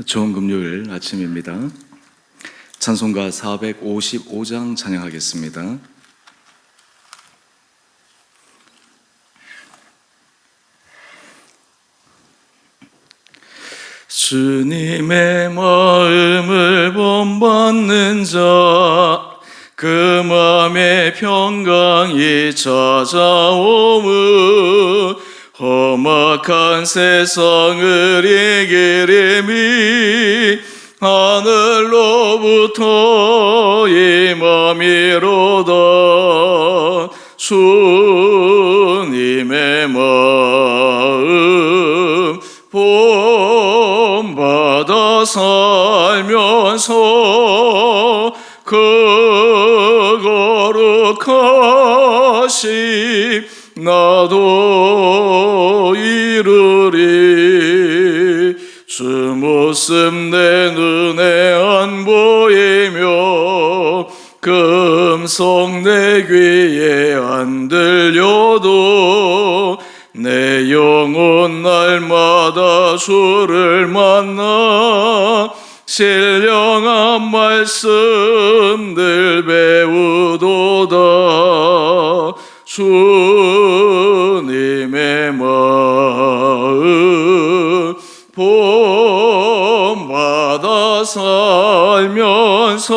좋은 금요일 아침입니다. 찬송가 455장 찬양하겠습니다. 주님의 마음을 본받는 자, 그 마음에 평강이 찾아오므 험악한 세상을 이기리미 하늘로부터 임함이로다. 주님의 마음 본받아 살면서 그 거룩하심 나도 이루리. 주 모습 내 눈에 안 보이며 금속 내 귀에 안 들려도 내 영혼 날마다 주를 만나 신령한 말씀들 배우도다. 주님의 마음 본받아 살면서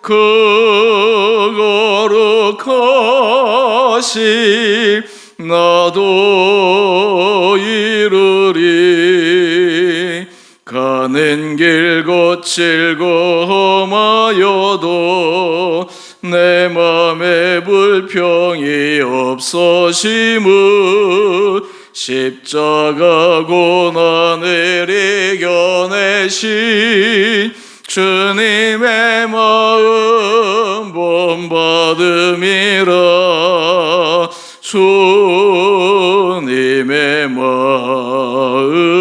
그 거룩하심 나도 이루리. 가는 길 거칠고 험하여도 내 맘에 불평이 없어심은 십자가 고난을 이겨내신 주님의 마음 본받음이라. 주님의 마음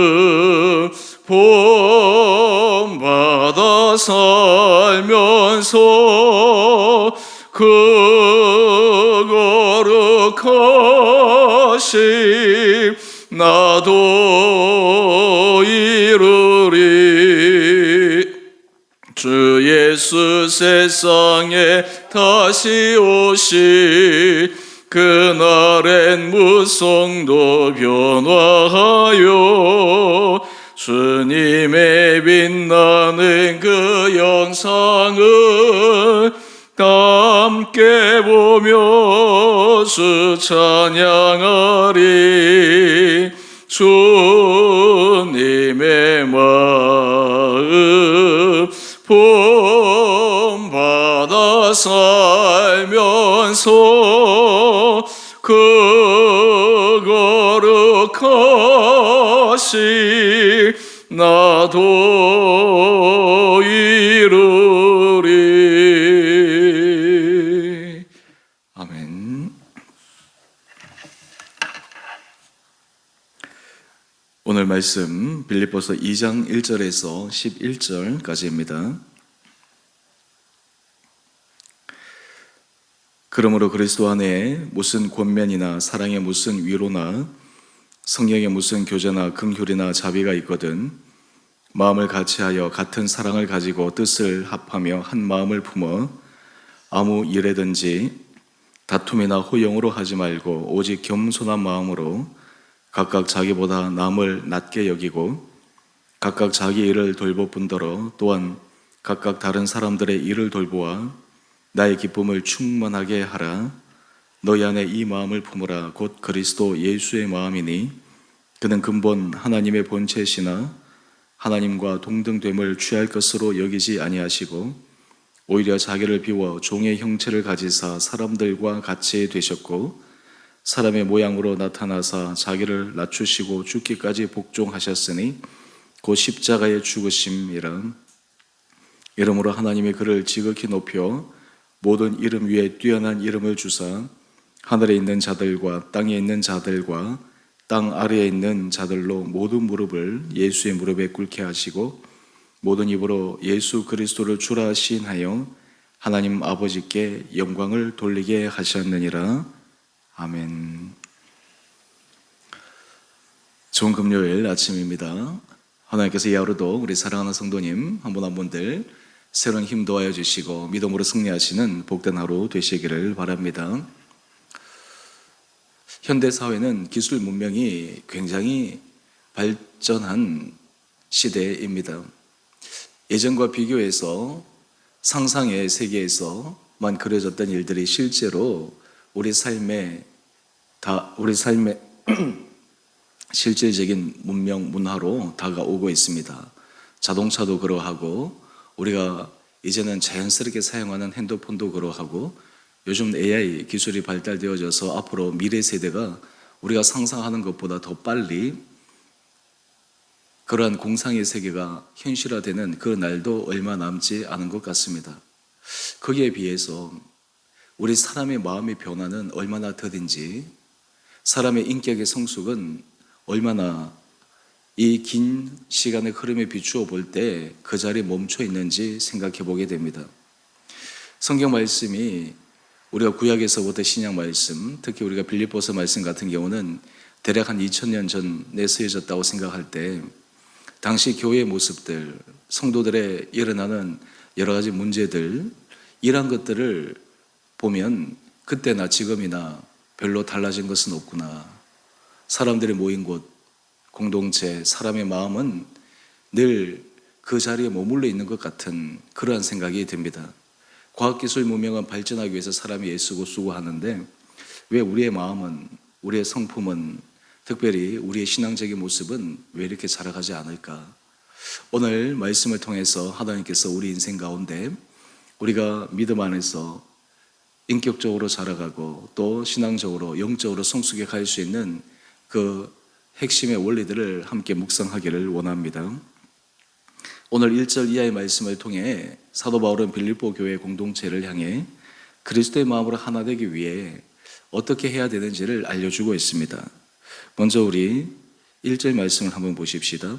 본받아 살면서 그 거룩하심 나도 이루리. 주 예수 세상에 다시 오시 그날엔 무성도 변화하여 주님의 빛나는 그 영상을 함께 보며 주 찬양하리. 주님의 마음 본받아 살면서 그 거룩하심 나도 이루리. 아멘. 오늘 말씀 빌립보서 2장 1절에서 11절까지입니다. 그러므로 그리스도 안에 무슨 권면이나 사랑의 무슨 위로나 성령의 무슨 교제나 긍휼이나 자비가 있거든 마음을 같이하여 같은 사랑을 가지고 뜻을 합하며 한 마음을 품어 아무 일에든지 다툼이나 호용으로 하지 말고 오직 겸손한 마음으로 각각 자기보다 남을 낮게 여기고 각각 자기 일을 돌볼 뿐더러 또한 각각 다른 사람들의 일을 돌보아 나의 기쁨을 충만하게 하라. 너희 안에 이 마음을 품으라. 곧 그리스도 예수의 마음이니 그는 근본 하나님의 본체시나 하나님과 동등됨을 취할 것으로 여기지 아니하시고 오히려 자기를 비워 종의 형체를 가지사 사람들과 같이 되셨고 사람의 모양으로 나타나사 자기를 낮추시고 죽기까지 복종하셨으니 곧 십자가의 죽으심이라. 이러므로 하나님이 그를 지극히 높여 모든 이름 위에 뛰어난 이름을 주사 하늘에 있는 자들과 땅에 있는 자들과 땅 아래에 있는 자들로 모든 무릎을 예수의 무릎에 꿇게 하시고 모든 입으로 예수 그리스도를 주라 시인하여 하나님 아버지께 영광을 돌리게 하셨느니라. 아멘. 좋은 금요일 아침입니다. 하나님께서 이 하루도 우리 사랑하는 성도님 한 분 한 분들 새로운 힘 도하여 주시고 믿음으로 승리하시는 복된 하루 되시기를 바랍니다. 현대 사회는 기술 문명이 굉장히 발전한 시대입니다. 예전과 비교해서 상상의 세계에서만 그려졌던 일들이 실제로 우리 삶의 실질적인 문명 문화로 다가오고 있습니다. 자동차도 그러하고 우리가 이제는 자연스럽게 사용하는 핸드폰도 그러하고 요즘 AI 기술이 발달되어져서 앞으로 미래 세대가 우리가 상상하는 것보다 더 빨리 그러한 공상의 세계가 현실화되는 그 날도 얼마 남지 않은 것 같습니다. 거기에 비해서 우리 사람의 마음의 변화는 얼마나 더딘지, 사람의 인격의 성숙은 얼마나 이 긴 시간의 흐름에 비추어 볼 때 그 자리에 멈춰 있는지 생각해 보게 됩니다. 성경 말씀이 우리가 구약에서부터 신약 말씀, 특히 우리가 빌립보서 말씀 같은 경우는 대략 한 2000년 전에 쓰여졌다고 생각할 때 당시 교회의 모습들, 성도들의 일어나는 여러 가지 문제들, 이런 것들을 보면 그때나 지금이나 별로 달라진 것은 없구나. 사람들이 모인 곳, 공동체, 사람의 마음은 늘 그 자리에 머물러 있는 것 같은 그러한 생각이 듭니다. 과학기술 문명은 발전하기 위해서 사람이 애쓰고 수고하는데 왜 우리의 마음은, 우리의 성품은, 특별히 우리의 신앙적인 모습은 왜 이렇게 자라가지 않을까? 오늘 말씀을 통해서 하나님께서 우리 인생 가운데 우리가 믿음 안에서 인격적으로 자라가고 또 신앙적으로 영적으로 성숙해 갈 수 있는 그 핵심의 원리들을 함께 묵상하기를 원합니다. 오늘 1절 이하의 말씀을 통해 사도 바울은 빌립보 교회 공동체를 향해 그리스도의 마음으로 하나 되기 위해 어떻게 해야 되는지를 알려주고 있습니다. 먼저 우리 1절 말씀을 한번 보십시다.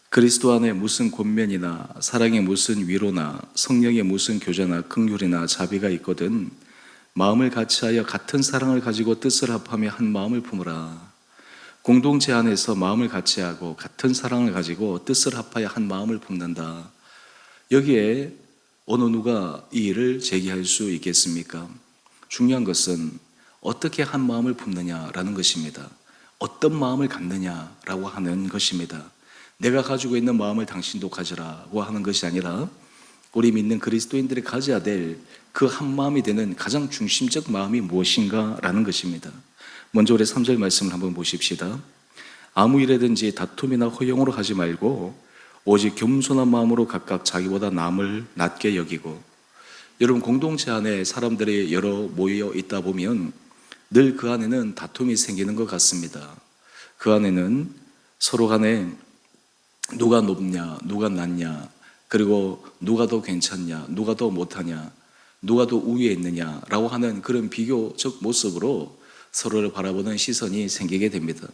그리스도 안에 무슨 권면이나 사랑의 무슨 위로나 성령의 무슨 교제나 긍휼이나 자비가 있거든 마음을 같이하여 같은 사랑을 가지고 뜻을 합하며 한 마음을 품으라. 공동체 안에서 마음을 같이하고 같은 사랑을 가지고 뜻을 합하여 한 마음을 품는다. 여기에 어느 누가 이 일을 제기할 수 있겠습니까? 중요한 것은 어떻게 한 마음을 품느냐라는 것입니다. 어떤 마음을 갖느냐라고 하는 것입니다. 내가 가지고 있는 마음을 당신도 가지라고 하는 것이 아니라 우리 믿는 그리스도인들이 가져야 될 그 한 마음이 되는 가장 중심적 마음이 무엇인가라는 것입니다. 먼저 우리 3절 말씀을 한번 보십시다. 아무 일에든지 다툼이나 허용으로 하지 말고 오직 겸손한 마음으로 각각 자기보다 남을 낮게 여기고. 여러분, 공동체 안에 사람들이 여러 모여 있다 보면 늘 그 안에는 다툼이 생기는 것 같습니다. 그 안에는 서로 간에 누가 높냐, 누가 낮냐, 그리고 누가 더 괜찮냐, 누가 더 못하냐, 누가 더 우위에 있느냐라고 하는 그런 비교적 모습으로 서로를 바라보는 시선이 생기게 됩니다.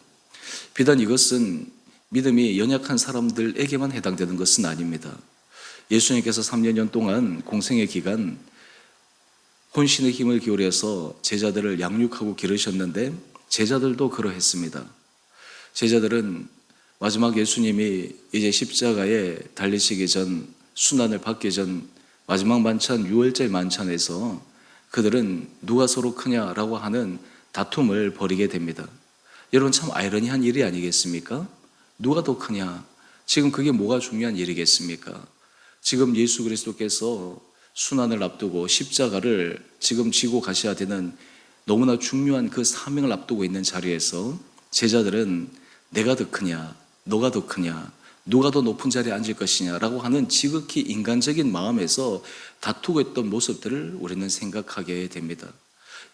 비단 이것은 믿음이 연약한 사람들에게만 해당되는 것은 아닙니다. 예수님께서 3년 동안 공생의 기간 혼신의 힘을 기울여서 제자들을 양육하고 기르셨는데 제자들도 그러했습니다. 제자들은 마지막 예수님이 이제 십자가에 달리시기 전, 순환을 받기 전 마지막 만찬, 유월절 만찬에서 그들은 누가 서로 크냐라고 하는 다툼을 벌이게 됩니다. 여러분, 참 아이러니한 일이 아니겠습니까? 누가 더 크냐? 지금 그게 뭐가 중요한 일이겠습니까? 지금 예수 그리스도께서 순환을 앞두고 십자가를 지금 지고 가셔야 되는 너무나 중요한 그 사명을 앞두고 있는 자리에서 제자들은 내가 더 크냐, 너가 더 크냐, 누가 더 높은 자리에 앉을 것이냐라고 하는 지극히 인간적인 마음에서 다투고 있던 모습들을 우리는 생각하게 됩니다.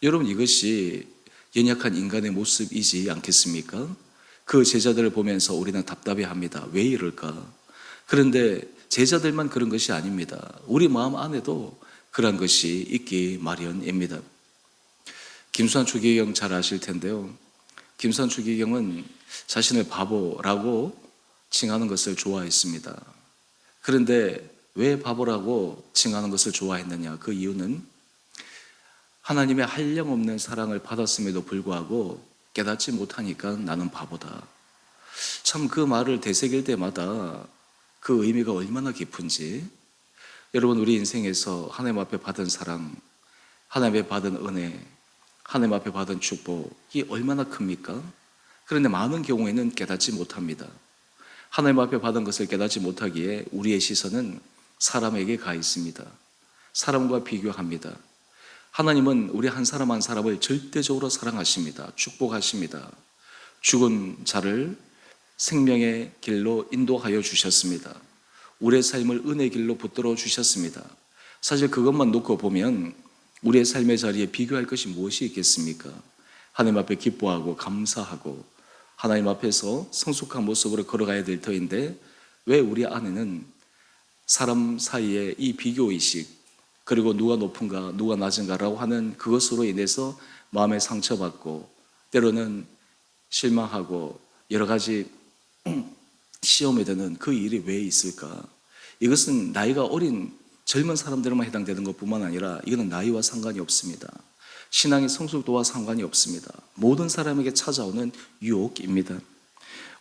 여러분, 이것이 연약한 인간의 모습이지 않겠습니까? 그 제자들을 보면서 우리는 답답해합니다. 왜 이럴까? 그런데 제자들만 그런 것이 아닙니다. 우리 마음 안에도 그런 것이 있기 마련입니다. 김수환 추기경 잘 아실 텐데요. 김수환 추기경은 자신을 바보라고 칭하는 것을 좋아했습니다. 그런데 왜 바보라고 칭하는 것을 좋아했느냐? 그 이유는 하나님의 한량없는 사랑을 받았음에도 불구하고 깨닫지 못하니까 나는 바보다. 참 그 말을 되새길 때마다 그 의미가 얼마나 깊은지, 여러분 우리 인생에서 하나님 앞에 받은 사랑, 하나님 앞에 받은 은혜, 하나님 앞에 받은 축복이 얼마나 큽니까? 그런데 많은 경우에는 깨닫지 못합니다. 하나님 앞에 받은 것을 깨닫지 못하기에 우리의 시선은 사람에게 가 있습니다. 사람과 비교합니다. 하나님은 우리 한 사람 한 사람을 절대적으로 사랑하십니다. 축복하십니다. 죽은 자를 생명의 길로 인도하여 주셨습니다. 우리의 삶을 은혜의 길로 붙들어 주셨습니다. 사실 그것만 놓고 보면 우리의 삶의 자리에 비교할 것이 무엇이 있겠습니까? 하나님 앞에 기뻐하고 감사하고 하나님 앞에서 성숙한 모습으로 걸어가야 될 터인데, 왜 우리 안에는 사람 사이에 이 비교의식, 그리고 누가 높은가 누가 낮은가라고 하는 그것으로 인해서 마음에 상처받고 때로는 실망하고 여러 가지 시험에 드는 그 일이 왜 있을까? 이것은 나이가 어린 젊은 사람들만 해당되는 것뿐만 아니라 이거는 나이와 상관이 없습니다. 신앙의 성숙도와 상관이 없습니다. 모든 사람에게 찾아오는 유혹입니다.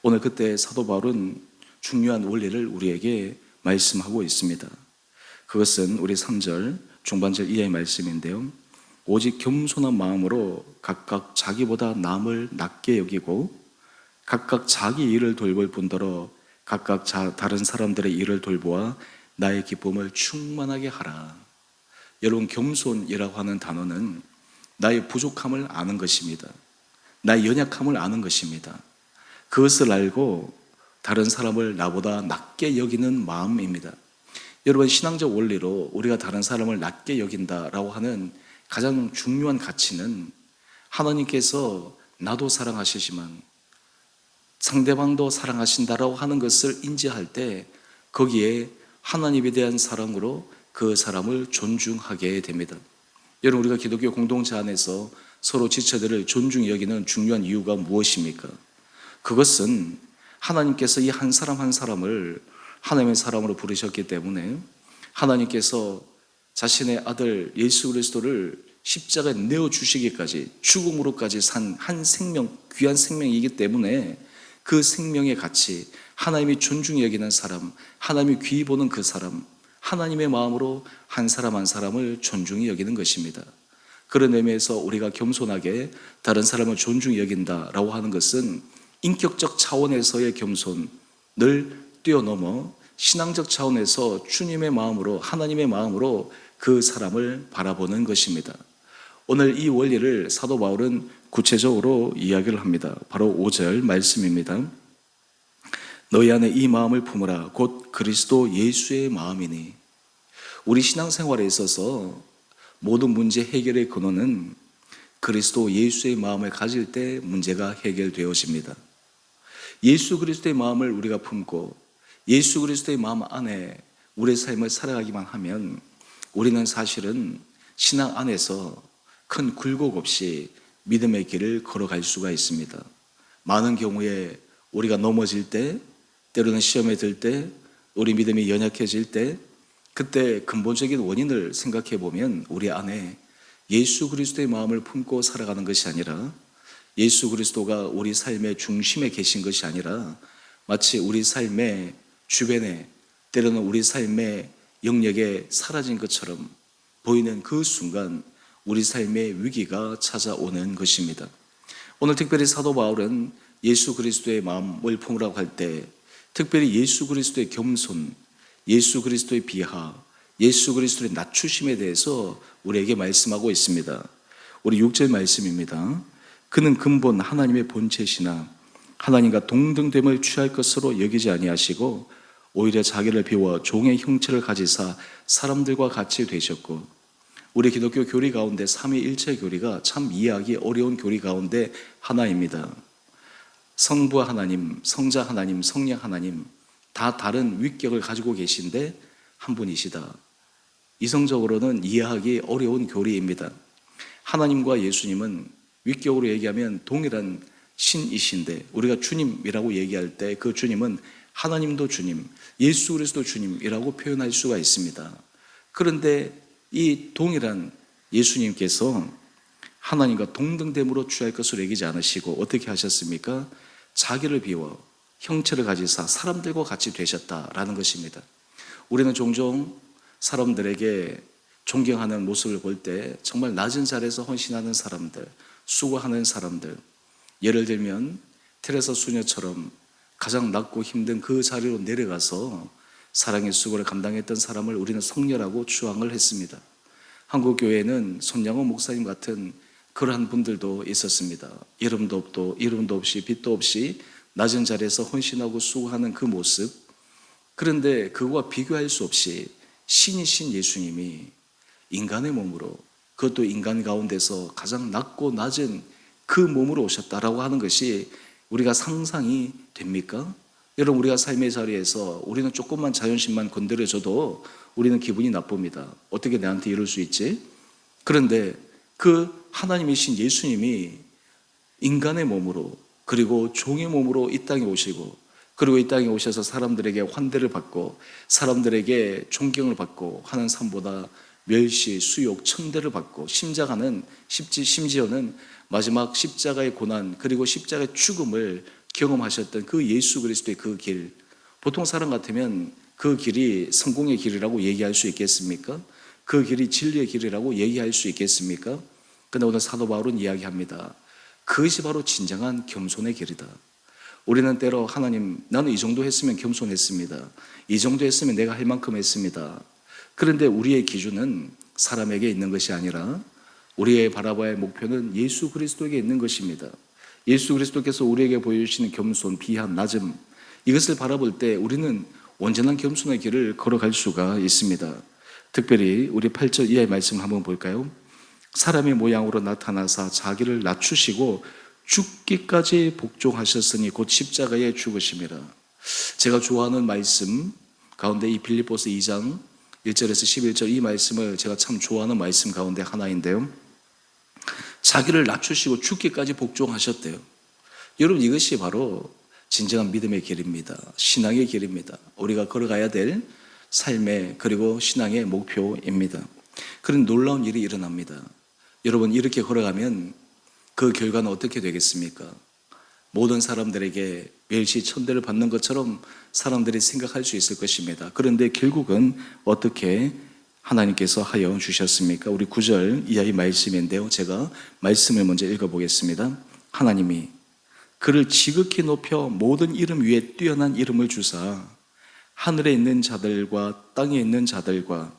오늘 그때 사도 바울은 중요한 원리를 우리에게 말씀하고 있습니다. 그것은 우리 3절 중반절 이하의 말씀인데요. 오직 겸손한 마음으로 각각 자기보다 남을 낮게 여기고 각각 자기 일을 돌볼 뿐더러 각각 다른 사람들의 일을 돌보아 나의 기쁨을 충만하게 하라. 여러분, 겸손이라고 하는 단어는 나의 부족함을 아는 것입니다. 나의 연약함을 아는 것입니다. 그것을 알고 다른 사람을 나보다 낮게 여기는 마음입니다. 여러분, 신앙적 원리로 우리가 다른 사람을 낮게 여긴다라고 하는 가장 중요한 가치는 하나님께서 나도 사랑하시지만 상대방도 사랑하신다라고 하는 것을 인지할 때 거기에 하나님에 대한 사랑으로 그 사람을 존중하게 됩니다. 여러분, 우리가 기독교 공동체 안에서 서로 지체들을 존중히 여기는 중요한 이유가 무엇입니까? 그것은 하나님께서 이 한 사람 한 사람을 하나님의 사람으로 부르셨기 때문에 하나님께서 자신의 아들 예수 그리스도를 십자가에 내어주시기까지 죽음으로까지 산 한 생명, 귀한 생명이기 때문에 그 생명의 가치, 하나님이 존중히 여기는 사람, 하나님이 귀히 보는 그 사람, 하나님의 마음으로 한 사람 한 사람을 존중히 여기는 것입니다. 그런 의미에서 우리가 겸손하게 다른 사람을 존중히 여긴다라고 하는 것은 인격적 차원에서의 겸손을 뛰어넘어 신앙적 차원에서 주님의 마음으로, 하나님의 마음으로 그 사람을 바라보는 것입니다. 오늘 이 원리를 사도 바울은 구체적으로 이야기를 합니다. 바로 5절 말씀입니다. 너희 안에 이 마음을 품으라. 곧 그리스도 예수의 마음이니. 우리 신앙생활에 있어서 모든 문제 해결의 근원은 그리스도 예수의 마음을 가질 때 문제가 해결되어집니다. 예수 그리스도의 마음을 우리가 품고 예수 그리스도의 마음 안에 우리의 삶을 살아가기만 하면 우리는 사실은 신앙 안에서 큰 굴곡 없이 믿음의 길을 걸어갈 수가 있습니다. 많은 경우에 우리가 넘어질 때, 때로는 시험에 들 때, 우리 믿음이 연약해질 때, 그때 근본적인 원인을 생각해 보면 우리 안에 예수 그리스도의 마음을 품고 살아가는 것이 아니라, 예수 그리스도가 우리 삶의 중심에 계신 것이 아니라 마치 우리 삶의 주변에, 때로는 우리 삶의 영역에 사라진 것처럼 보이는 그 순간 우리 삶의 위기가 찾아오는 것입니다. 오늘 특별히 사도 바울은 예수 그리스도의 마음을 품으라고 할 때 특별히 예수 그리스도의 겸손, 예수 그리스도의 비하, 예수 그리스도의 낮추심에 대해서 우리에게 말씀하고 있습니다. 우리 6절 말씀입니다. 그는 근본 하나님의 본체시나 하나님과 동등됨을 취할 것으로 여기지 아니하시고 오히려 자기를 비워 종의 형체를 가지사 사람들과 같이 되셨고. 우리 기독교 교리 가운데 삼위일체 교리가 참 이해하기 어려운 교리 가운데 하나입니다. 성부 하나님, 성자 하나님, 성령 하나님 다 다른 위격을 가지고 계신데 한 분이시다. 이성적으로는 이해하기 어려운 교리입니다. 하나님과 예수님은 위격으로 얘기하면 동일한 신이신데 우리가 주님이라고 얘기할 때 그 주님은 하나님도 주님, 예수 그리스도 주님이라고 표현할 수가 있습니다. 그런데 이 동일한 예수님께서 하나님과 동등됨으로 취할 것으로 여기지 않으시고 어떻게 하셨습니까? 자기를 비워 형체를 가지사 사람들과 같이 되셨다라는 것입니다. 우리는 종종 사람들에게 존경하는 모습을 볼 때 정말 낮은 자리에서 헌신하는 사람들, 수고하는 사람들, 예를 들면 테레사 수녀처럼 가장 낮고 힘든 그 자리로 내려가서 사랑의 수고를 감당했던 사람을 우리는 성녀라고 추앙을 했습니다. 한국 교회에는 손양호 목사님 같은 그러한 분들도 있었습니다. 이름도 없이 빛도 없이 낮은 자리에서 헌신하고 수고하는 그 모습. 그런데 그거와 비교할 수 없이 신이신 예수님이 인간의 몸으로, 그것도 인간 가운데서 가장 낮고 낮은 그 몸으로 오셨다라고 하는 것이 우리가 상상이 됩니까? 여러분, 우리가 삶의 자리에서 우리는 조금만 자존심만 건드려줘도 우리는 기분이 나쁩니다. 어떻게 내한테 이럴 수 있지? 그런데 그 하나님이신 예수님이 인간의 몸으로, 그리고 종의 몸으로 이 땅에 오시고, 그리고 이 땅에 오셔서 사람들에게 환대를 받고 사람들에게 존경을 받고 하는 삶보다 멸시, 수욕, 천대를 받고 심지어는 마지막 십자가의 고난, 그리고 십자가의 죽음을 경험하셨던 그 예수 그리스도의 그 길, 보통 사람 같으면 그 길이 성공의 길이라고 얘기할 수 있겠습니까? 그 길이 진리의 길이라고 얘기할 수 있겠습니까? 그런데 오늘 사도 바울은 이야기합니다. 그것이 바로 진정한 겸손의 길이다. 우리는 때로 하나님, 나는 이 정도 했으면 겸손했습니다. 이 정도 했으면 내가 할 만큼 했습니다. 그런데 우리의 기준은 사람에게 있는 것이 아니라 우리의 바라봐야 할 목표는 예수 그리스도에게 있는 것입니다. 예수 그리스도께서 우리에게 보여주시는 겸손, 비한, 낮음, 이것을 바라볼 때 우리는 온전한 겸손의 길을 걸어갈 수가 있습니다. 특별히 우리 8절 이하의 말씀을 한번 볼까요? 사람의 모양으로 나타나사 자기를 낮추시고 죽기까지 복종하셨으니 곧 십자가에 죽으심이라. 제가 좋아하는 말씀 가운데 이 빌립보서 2장 1절에서 11절 이 말씀을 제가 참 좋아하는 말씀 가운데 하나인데요. 자기를 낮추시고 죽기까지 복종하셨대요. 여러분, 이것이 바로 진정한 믿음의 길입니다. 신앙의 길입니다. 우리가 걸어가야 될 삶의, 그리고 신앙의 목표입니다. 그런 놀라운 일이 일어납니다. 여러분, 이렇게 걸어가면 그 결과는 어떻게 되겠습니까? 모든 사람들에게 멸시 천대를 받는 것처럼 사람들이 생각할 수 있을 것입니다. 그런데 결국은 어떻게 하나님께서 하여 주셨습니까? 우리 9절 이하의 말씀인데요. 제가 말씀을 먼저 읽어보겠습니다. 하나님이 그를 지극히 높여 모든 이름 위에 뛰어난 이름을 주사 하늘에 있는 자들과 땅에 있는 자들과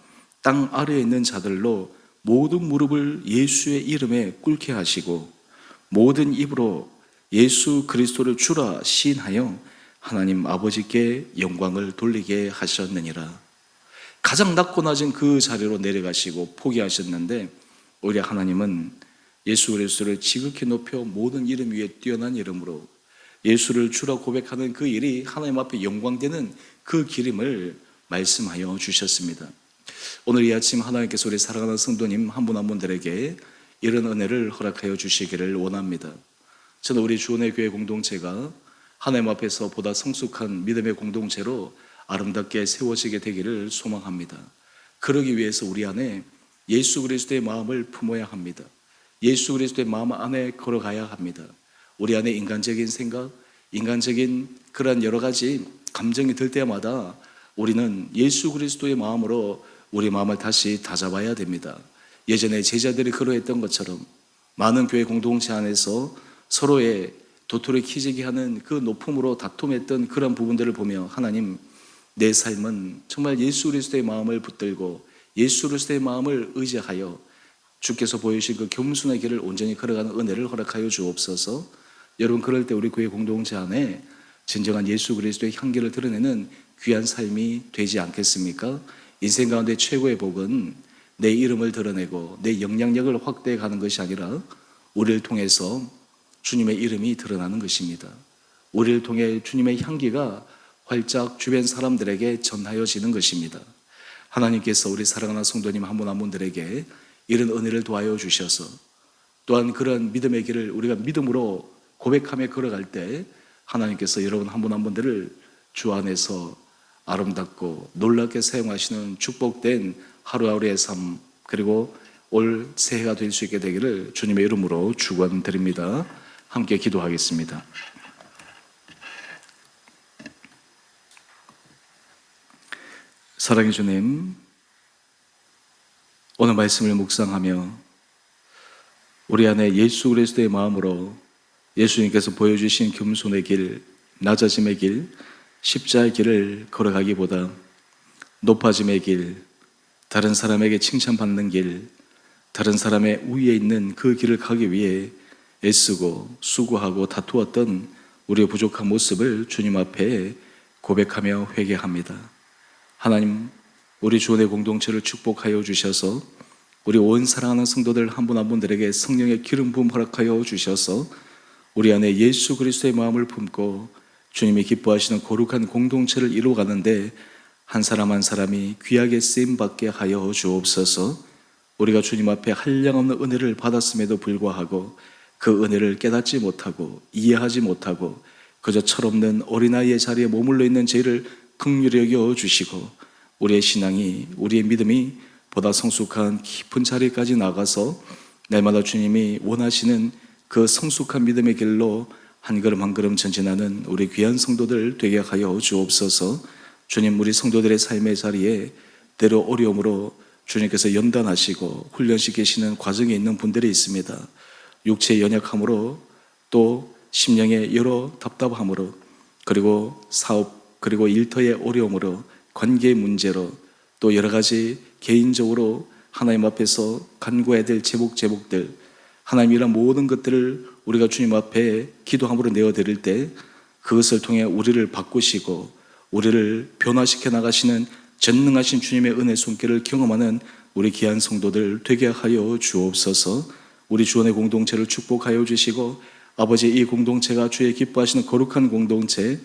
땅 아래에 있는 자들로 모든 무릎을 예수의 이름에 꿇게 하시고 모든 입으로 예수 그리스도를 주라 시인하여 하나님 아버지께 영광을 돌리게 하셨느니라. 가장 낮고 낮은 그 자리로 내려가시고 포기하셨는데 오히려 하나님은 예수 그리스도를 지극히 높여 모든 이름 위에 뛰어난 이름으로 예수를 주라 고백하는 그 일이 하나님 앞에 영광되는 그 기름을 말씀하여 주셨습니다. 오늘 이 아침 하나님께서 우리 사랑하는 성도님 한 분 한 분들에게 이런 은혜를 허락하여 주시기를 원합니다. 저는 우리 주원의 교회 공동체가 하나님 앞에서 보다 성숙한 믿음의 공동체로 아름답게 세워지게 되기를 소망합니다. 그러기 위해서 우리 안에 예수 그리스도의 마음을 품어야 합니다. 예수 그리스도의 마음 안에 걸어가야 합니다. 우리 안에 인간적인 생각, 인간적인 그런 여러 가지 감정이 들 때마다 우리는 예수 그리스도의 마음으로 우리 마음을 다시 다잡아야 됩니다. 예전에 제자들이 그러했던 것처럼 많은 교회 공동체 안에서 서로의 도토리 키재기 하는 그 높음으로 다툼했던 그런 부분들을 보며 하나님, 내 삶은 정말 예수 그리스도의 마음을 붙들고 예수 그리스도의 마음을 의지하여 주께서 보여주신 그 겸손의 길을 온전히 걸어가는 은혜를 허락하여 주옵소서. 여러분, 그럴 때 우리 교회 공동체 안에 진정한 예수 그리스도의 향기를 드러내는 귀한 삶이 되지 않겠습니까? 인생 가운데 최고의 복은 내 이름을 드러내고 내 영향력을 확대해 가는 것이 아니라 우리를 통해서 주님의 이름이 드러나는 것입니다. 우리를 통해 주님의 향기가 활짝 주변 사람들에게 전하여지는 것입니다. 하나님께서 우리 사랑하는 성도님 한 분 한 분들에게 이런 은혜를 도와여 주셔서 또한 그런 믿음의 길을 우리가 믿음으로 고백하며 걸어갈 때 하나님께서 여러분 한 분 한 분들을 주 안에서 아름답고 놀랍게 사용하시는 축복된 하루하루의 삶, 그리고 올 새해가 될 수 있게 되기를 주님의 이름으로 축원드립니다. 함께 기도하겠습니다. 사랑의 주님, 오늘 말씀을 묵상하며 우리 안에 예수 그리스도의 마음으로 예수님께서 보여주신 겸손의 길, 낮아짐의 길, 십자의 길을 걸어가기보다 높아짐의 길, 다른 사람에게 칭찬받는 길, 다른 사람의 우위에 있는 그 길을 가기 위해 애쓰고 수고하고 다투었던 우리의 부족한 모습을 주님 앞에 고백하며 회개합니다. 하나님, 우리 주원의 공동체를 축복하여 주셔서 우리 온 사랑하는 성도들 한 분 한 분들에게 성령의 기름 부음 허락하여 주셔서 우리 안에 예수 그리스도의 마음을 품고 주님이 기뻐하시는 거룩한 공동체를 이루어가는데 한 사람 한 사람이 귀하게 쓰임받게 하여 주옵소서. 우리가 주님 앞에 한량없는 은혜를 받았음에도 불구하고 그 은혜를 깨닫지 못하고 이해하지 못하고 그저 철없는 어린아이의 자리에 머물러 있는 죄를 긍휼히 여겨 주시고 우리의 신앙이, 우리의 믿음이 보다 성숙한 깊은 자리까지 나가서 날마다 주님이 원하시는 그 성숙한 믿음의 길로 한 걸음 한 걸음 전진하는 우리 귀한 성도들 되게 하여 주옵소서. 주님, 우리 성도들의 삶의 자리에 때로 어려움으로 주님께서 연단하시고 훈련시키시는 과정에 있는 분들이 있습니다. 육체의 연약함으로 또 심령의 여러 답답함으로 그리고 사업 그리고 일터의 어려움으로 관계의 문제로 또 여러 가지 개인적으로 하나님 앞에서 간구해야 될 제목들 하나님 이런 모든 것들을 우리가 주님 앞에 기도함으로 내어드릴 때 그것을 통해 우리를 바꾸시고 우리를 변화시켜 나가시는 전능하신 주님의 은혜 손길을 경험하는 우리 귀한 성도들 되게 하여 주옵소서. 우리 주원의 공동체를 축복하여 주시고 아버지, 이 공동체가 주의 기뻐하시는 거룩한 공동체,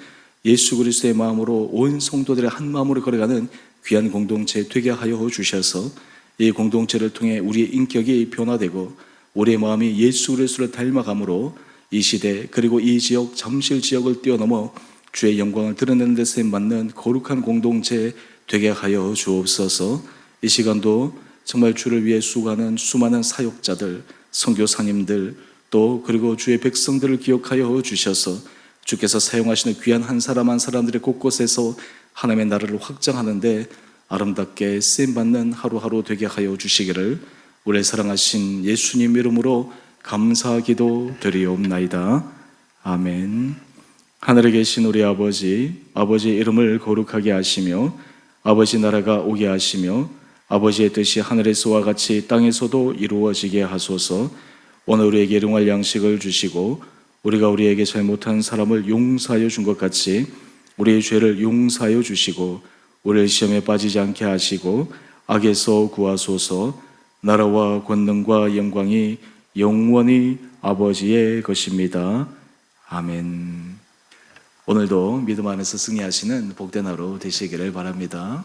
예수 그리스도의 마음으로 온 성도들의 한 마음으로 걸어가는 귀한 공동체 되게 하여 주셔서 이 공동체를 통해 우리의 인격이 변화되고 우리의 마음이 예수 그리스도를 닮아감으로 이 시대 그리고 이 지역, 잠실 지역을 뛰어넘어 주의 영광을 드러내는 데 쓰임받는 거룩한 공동체 되게 하여 주옵소서. 이 시간도 정말 주를 위해 수고하는 수많은 사역자들, 선교사님들 또 그리고 주의 백성들을 기억하여 주셔서 주께서 사용하시는 귀한 한 사람 한 사람들의 곳곳에서 하나님의 나라를 확장하는데 아름답게 쓰임받는 하루하루 되게 하여 주시기를 우리의 사랑하신 예수님 이름으로 감사기도 드리옵나이다. 아멘. 하늘에 계신 우리 아버지, 아버지의 이름을 거룩하게 하시며 아버지 나라가 오게 하시며 아버지의 뜻이 하늘에서와 같이 땅에서도 이루어지게 하소서. 오늘 우리에게 일용할 양식을 주시고 우리가 우리에게 잘못한 사람을 용서하여 준 것 같이 우리의 죄를 용서하여 주시고 우리를 시험에 빠지지 않게 하시고 악에서 구하소서. 나라와 권능과 영광이 영원히 아버지의 것입니다. 아멘. 오늘도 믿음 안에서 승리하시는 복된 하루 되시기를 바랍니다.